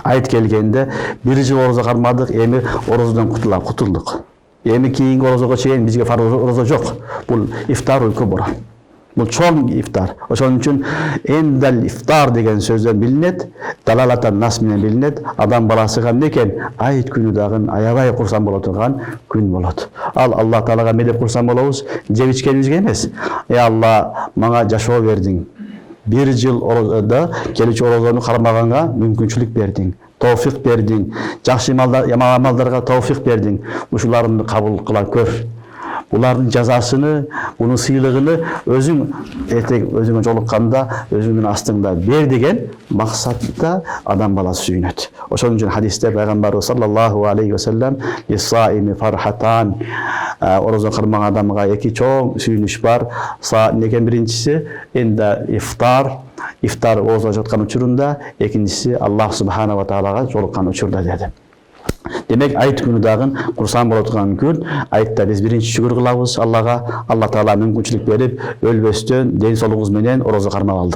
Ayet kelgende bir jыл орозо кармадык, эми орозодон кутулдук. Эми кийинки орозого чейин бизге фарз орозо жок. Бул ифтар уйку борон. Бул чоң ифтар. Ошон үчүн эндал ифтар деген сөздөн билинет, далалатан нас менен билинет. Адам баласы кандай экен? Айт күнү дагы аябай курсан боло турган күн болот. Ал Аллах Таалага эмне деп курсан болобуз? Жеп ичкенибизге эмес. Алла, мага жашоо бердиң. Bir жыл орозода келечи орозону кармаганга мүмкүнчүлүк бердиң. Товфик бердиң. Жакшы амалдарга товфик бердиң. Ушуларны кабыл кыла көр. Булардын жазасыны, бунун сыйлыгыны өзүң өзүңө жолукканда, өзүңдүн астыңда бер деген максатта адам баласы сүйүнөт. Ошон үчүн хадисте пайгамбарыбыз саллаллаху алейхи ва саллям ис-саими фархатан, орозо кармаган адамга эки чоң сүйүнүш бар. Некен биринчиси энди ифтар орозо жаткан учурунда, экинчиси Аллах субхана ва таалага жолуккан учурда деди. Демек айт күнү дагы курсан боло турган күн. Айтта биз биринчи шүгүр кылабыз Аллага. Алла Таала мүмкүнчүлүк берип, өлбөстөн ден соолугубуз менен орозо кармап алдык.